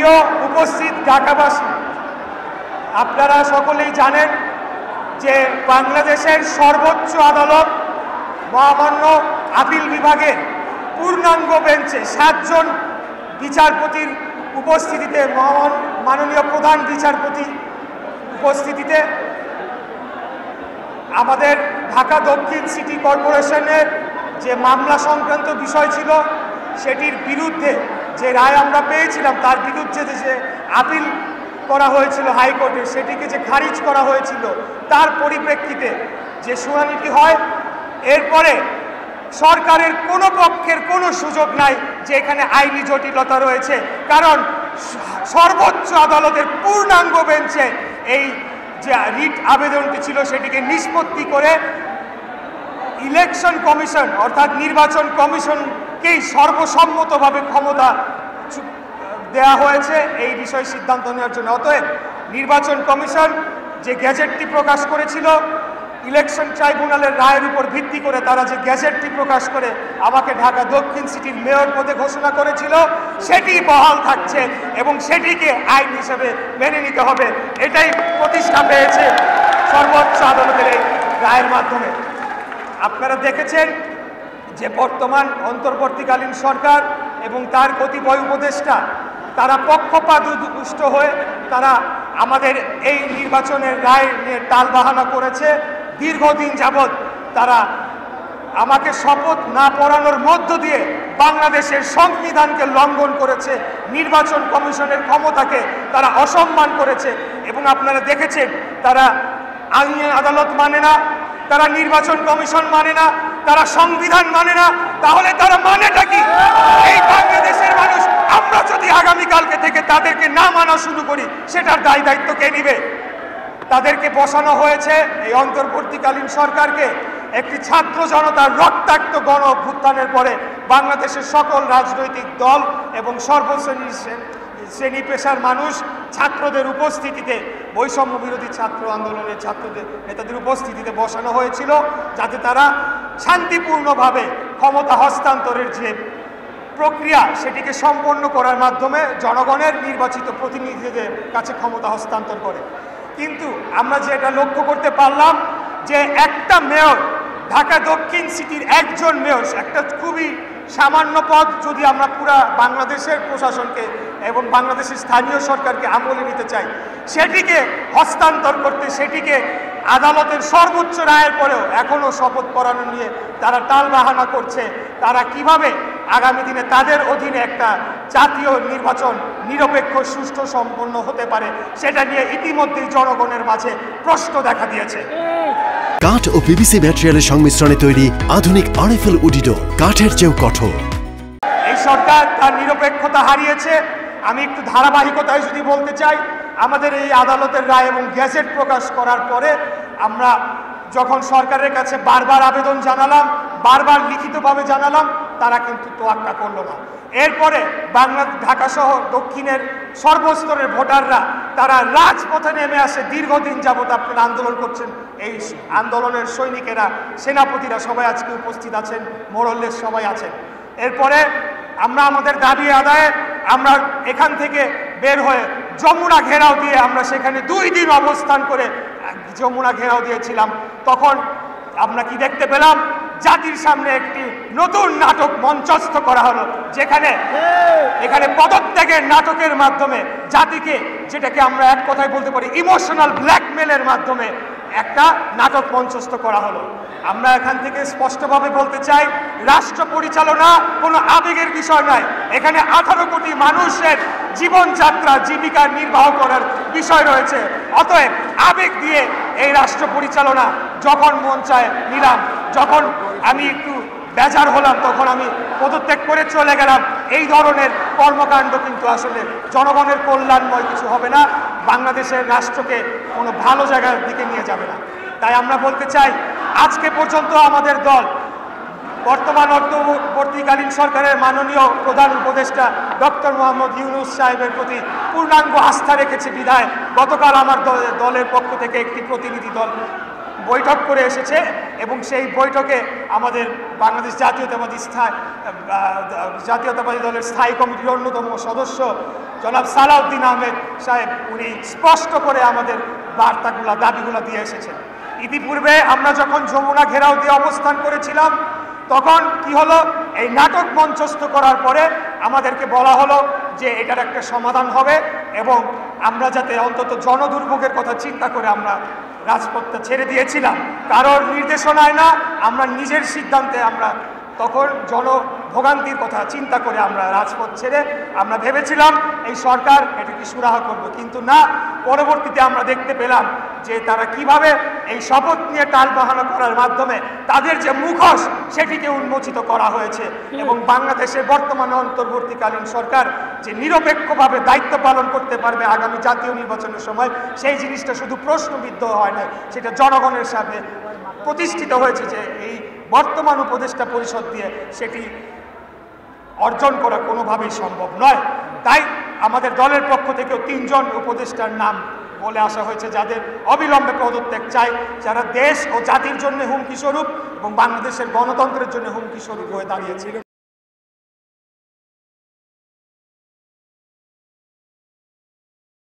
প্রিয় উপস্থিত ঢাকাবাসী, আপনারা সকলেই জানেন যে বাংলাদেশের সর্বোচ্চ আদালত মহামান্য আপিল বিভাগের পূর্ণাঙ্গ বেঞ্চে 7 জন বিচারপতির উপস্থিতিতে, মাননীয় প্রধান বিচারপতি উপস্থিতিতে আমাদের ঢাকা দক্ষিণ সিটি কর্পোরেশনের যে মামলা সংক্রান্ত বিষয় ছিল সেটির বিরুদ্ধে যে রায় আমরা পেয়েছিলাম, তার বিরুদ্ধে যে আপিল করা হয়েছিল হাইকোর্টে, সেটিকে যে খারিজ করা হয়েছিল, তার পরিপ্রেক্ষিতে যে শুনানিটি হয়, এরপরে সরকারের কোনো পক্ষের কোনো সুযোগ নাই যে এখানে আইনি জটিলতা রয়েছে, কারণ সর্বোচ্চ আদালতের পূর্ণাঙ্গ বেঞ্চে এই যে রিট আবেদনটি ছিল সেটিকে নিষ্পত্তি করে ইলেকশন কমিশন অর্থাৎ নির্বাচন কমিশনকেই সর্বসম্মতভাবে ক্ষমতা দেয়া হয়েছে এই বিষয়ে সিদ্ধান্ত নেওয়ার জন্য। অতএব নির্বাচন কমিশন যে গ্যাজেটটি প্রকাশ করেছিল, ইলেকশন ট্রাইব্যুনালের রায়ের উপর ভিত্তি করে তারা যে গ্যাজেটটি প্রকাশ করে আমাকে ঢাকা দক্ষিণ সিটির মেয়র পদে ঘোষণা করেছিল, সেটি বহাল থাকছে এবং সেটিকে আইন হিসেবে মেনে নিতে হবে। এটাই প্রতিষ্ঠা পেয়েছে সর্বোচ্চ আদালতের এই রায়ের মাধ্যমে। আপনারা দেখেছেন যে বর্তমান অন্তর্বর্তীকালীন সরকার এবং তার কতিপয় উপদেষ্টা তারা পক্ষপাতদুষ্ট হয়ে তারা আমাদের এই নির্বাচনের রায় নিয়ে টালবাহানা করেছে। দীর্ঘদিন যাবৎ তারা আমাকে শপথ না পড়ানোর মধ্য দিয়ে বাংলাদেশের সংবিধানকে লঙ্ঘন করেছে, নির্বাচন কমিশনের ক্ষমতাকে তারা অসম্মান করেছে এবং আপনারা দেখেছেন তারা আইন আদালত মানে না, তারা নির্বাচন কমিশন মানে না, তারা সংবিধান মানে না। তাহলে তারা মানেটা কি? এই বাংলাদেশের মানুষ আমরা যদি আগামীকালকে থেকে তাদেরকে না মানা শুরু করি, সেটার দায় দায়িত্ব কে নিবে? তাদেরকে বসানো হয়েছে এই অন্তর্বর্তীকালীন সরকারকে একটি ছাত্র জনতার রক্তাক্ত গণ অভ্যুত্থানের পরে বাংলাদেশের সকল রাজনৈতিক দল এবং শ্রেণী পেশার মানুষ ছাত্রদের উপস্থিতিতে, বৈষম্য বিরোধী ছাত্র আন্দোলনের ছাত্রদের নেতাদের উপস্থিতিতে বসানো হয়েছিল, যাতে তারা শান্তিপূর্ণভাবে ক্ষমতা হস্তান্তরের যে প্রক্রিয়া সেটিকে সম্পন্ন করার মাধ্যমে জনগণের নির্বাচিত প্রতিনিধিদের কাছে ক্ষমতা হস্তান্তর করে। কিন্তু আমরা যেটা লক্ষ্য করতে পারলাম যে একটা মেয়র, ঢাকা দক্ষিণ সিটির একজন মেয়র, একটা খুবই সামান্য পদ, যদি আমরা পুরা বাংলাদেশের প্রশাসনকে এবং বাংলাদেশের স্থানীয় সরকারকে আমলে নিতে চাই, সেটিকে হস্তান্তর করতে, সেটিকে আদালতের সর্বোচ্চ রায়ের পরেও এখনও শপথ পড়ানো নিয়ে তারা টালবাহানা করছে। তারা কিভাবে আগামী দিনে তাদের অধীনে একটা জাতীয় নির্বাচন নিরপেক্ষ সুষ্ঠু সম্পন্ন হতে পারে, সেটা নিয়ে ইতিমধ্যেই জনগণের মাঝে প্রশ্ন দেখা দিয়েছে। কাঠ ও পিভিসি ম্যাটেরিয়ালের সংমিশ্রণে তৈরি আধুনিক আরএফএল উডি ডোর, কাঠের চেয়েও কঠোর। এই সরকার তার নিরপেক্ষতা হারিয়েছে। আমি একটু ধারাবাহিকতায় যদি বলতে চাই, আমাদের এই আদালতের রায় এবং গ্যাজেট প্রকাশ করার পরে আমরা যখন সরকারের কাছে বারবার আবেদন জানালাম, বারবার লিখিতভাবে জানালাম, তারা কিন্তু তোয়াক্কা করলো না। এরপরে ঢাকা শহর দক্ষিণের সর্বস্তরের ভোটাররা তারা রাজপথে নেমে আসে। দীর্ঘদিন যাবৎ আপনারা আন্দোলন করছেন, এই আন্দোলনের সৈনিকেরা, সেনাপতিরা সবাই আজকে উপস্থিত আছেন, মোড়লের সবাই আছেন। এরপরে আমরা আমাদের দাবি আদায়ে আমরা এখান থেকে বের হয়ে যমুনা ঘেরাও দিয়ে আমরা সেখানে 2 দিন অবস্থান করে যমুনা ঘেরাও দিয়েছিলাম। তখন আমরা কি দেখতে পেলাম? জাতির সামনে একটি নতুন নাটক মঞ্চস্থ করা হলো, যেখানে এখানে পদত্যাগের নাটকের মাধ্যমে জাতিকে, যেটাকে আমরা এক কথায় বলতে পারি ইমোশনাল ব্ল্যাকমেলের মাধ্যমে একটা নাটক মঞ্চস্থ করা হলো। আমরা এখান থেকে স্পষ্টভাবে বলতে চাই, রাষ্ট্র পরিচালনা কোনো আবেগের বিষয় নয়। এখানে 18 কোটি মানুষের জীবনযাত্রা, জীবিকা নির্বাহ করার বিষয় রয়েছে। অতএব আবেগ দিয়ে এই রাষ্ট্র পরিচালনা যখন মন চায় নিলাম, যখন আমি একটু বেজার হলাম তখন আমি পদত্যাগ করে চলে গেলাম। এই ধরনের কর্মকাণ্ড কিন্তু আসলে জনগণের কল্যাণময় কিছু হবে না, বাংলাদেশের রাষ্ট্রকে কোনো ভালো জায়গার দিকে নিয়ে যাবে না। তাই আমরা বলতে চাই, আজকে পর্যন্ত আমাদের দল বর্তমান অন্তর্বর্তীকালীন সরকারের মাননীয় প্রধান উপদেষ্টা ডক্টর মোহাম্মদ ইউনূস সাহেবের প্রতি পূর্ণাঙ্গ আস্থা রেখেছে বিধায় গতকাল আমার দলের পক্ষ থেকে একটি প্রতিনিধি দল বৈঠক করে এসেছে এবং সেই বৈঠকে আমাদের বাংলাদেশ জাতীয়তাবাদী দলের স্থায়ী কমিটির অন্যতম সদস্য জনাব সালাউদ্দিন আহমেদ সাহেব উনি স্পষ্ট করে আমাদের বার্তাগুলা দাবিগুলা দিয়ে এসেছেন। ইতিপূর্বে আমরা যখন যমুনা ঘেরাও দিয়ে অবস্থান করেছিলাম তখন কি হলো, এই নাটক মঞ্চস্থ করার পরে আমাদেরকে বলা হলো যে এটার একটা সমাধান হবে এবং আমরা যাতে অন্তত জনদুর্ভোগের কথা চিন্তা করে আমরা রাজপথটা ছেড়ে দিয়েছিলাম, কারোর নির্দেশনায় না, আমরা নিজের সিদ্ধান্তে আমরা তখন জনভোগান্তির কথা চিন্তা করে আমরা রাজপথ ছেড়ে আমরা ভেবেছিলাম এই সরকার এটাকে সুরাহা করবে, কিন্তু না, পরবর্তীতে আমরা দেখতে পেলাম যে তারা কিভাবে এই শপথ নিয়ে টালবাহানা করার মাধ্যমে তাদের যে মুখোশ সেটিকে উন্মোচিত করা হয়েছে এবং বাংলাদেশের বর্তমানে অন্তর্বর্তীকালীন সরকার যে নিরপেক্ষভাবে দায়িত্ব পালন করতে পারবে আগামী জাতীয় নির্বাচনের সময়, সেই জিনিসটা শুধু প্রশ্নবিদ্ধ হয় না, সেটা জনগণের সামনে প্রতিষ্ঠিত হয়েছে যে এই বর্তমান উপদেষ্টা পরিষদ দিয়ে সেটি অর্জন করা কোনোভাবেই সম্ভব নয়। তাই আমাদের দলের পক্ষ থেকেও 3 জন উপদেষ্টার নাম বলে আসা হয়েছে যাদের অবিলম্বে পদত্যাগ চাই, যারা দেশ ও জাতির জন্য হুমকি স্বরূপ এবং বাংলাদেশের গণতন্ত্রের জন্য হুমকি স্বরূপ হয়ে দাঁড়িয়েছিল।